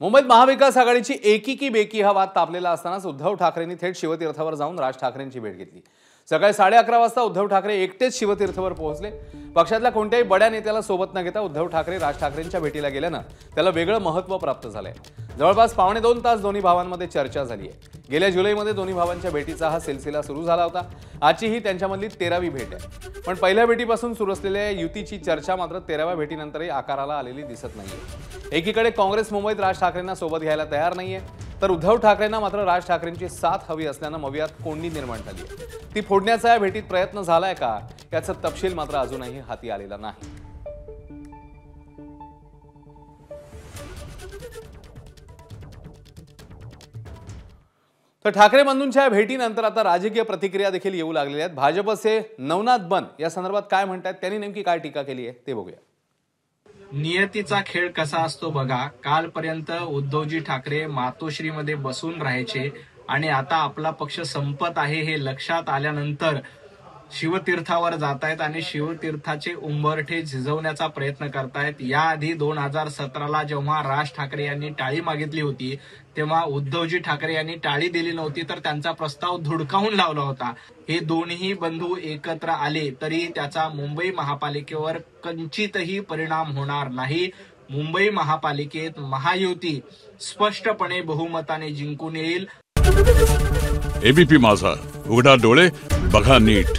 मुंबईत महाविकास आघाडीची एकी की बेकी हा वाद तापलेला असतानाच उद्धव ठाकरेंनी थेट शिवतीर्थावर जाऊन राज ठाकरेंची भेट घेतली। सकाळी 11:30 वाजता उद्धव ठाकरे एकटेच शिवतीर्थावर पोहोचले। पक्षातल्या कोणत्याही बड्या नेत्याला सोबत न घेता उद्धव ठाकरे राज ठाकरेंच्या भेटीला गेल्यानं त्याला वेगळं महत्त्व प्राप्त झालंय। जवळपास 2.5 तास दोन्ही भावांमध्ये चर्चा झाली आहे। गेल्या जुलैमध्ये दोन्ही भावांच्या भेटीचा हा सिलसिला सुरू झाला होता। आजची ही त्यांच्यामधली 13वी भेट आहे। पण पहिल्या भेटीपासून सुरू असलेल्या युतीची चर्चा मात्र 13व्या भेटीनंतरही आकाराला आलेली दिसत नाहीये। एकीकडे काँग्रेस मुंबईत राज ठाकरेंना सोबत घ्यायला तयार नाहीये, तर उद्धव ठाकरेंना मात्र राज ठाकरेंची साथ हवी असल्यानं मवियात कोंडी निर्माण झाली आहे। ती फोडण्याचा या भेटीत प्रयत्न झालाय का याचा तपशील मात्र अजूनही हाती आलेला नाही। तर ठाकरे बंधूंच्या भेटीनंतर आता राजकीय प्रतिक्रिया देखील येऊ लागलेल्या आहेत। भाजपचे नवनाथ बन या संदर्भात काय म्हणतात, त्यांनी नेमकी काय टीका केली आहे ते बघूया। नियतीचा खेळ कसा असतो बघा। कालपर्यंत उद्धवजी ठाकरे मातोश्रीमध्ये बसून राहायचे आणि आता आपला पक्ष संपत आहे हे लक्षात आल्यानंतर शिवतीर्थावर जातायत आणि शिवतीर्थाचे उंबरठे झिजवण्याचा प्रयत्न करतायत। याआधी 2017ला जेव्हा राज ठाकरे यांनी टाळी मागितली होती तेव्हा उद्धवजी ठाकरे यांनी टाळी दिली नव्हती, तर त्यांचा प्रस्ताव धुडकावून लावला होता। हे दोन्ही बंधू एकत्र आले तरी त्याचा मुंबई महापालिकेवर किंचितही परिणाम होणार नाही। मुंबई महापालिकेत महायुती स्पष्टपणे बहुमताने जिंकून येईल। एबीपी माझा, उघडा डोळे बघा नीट।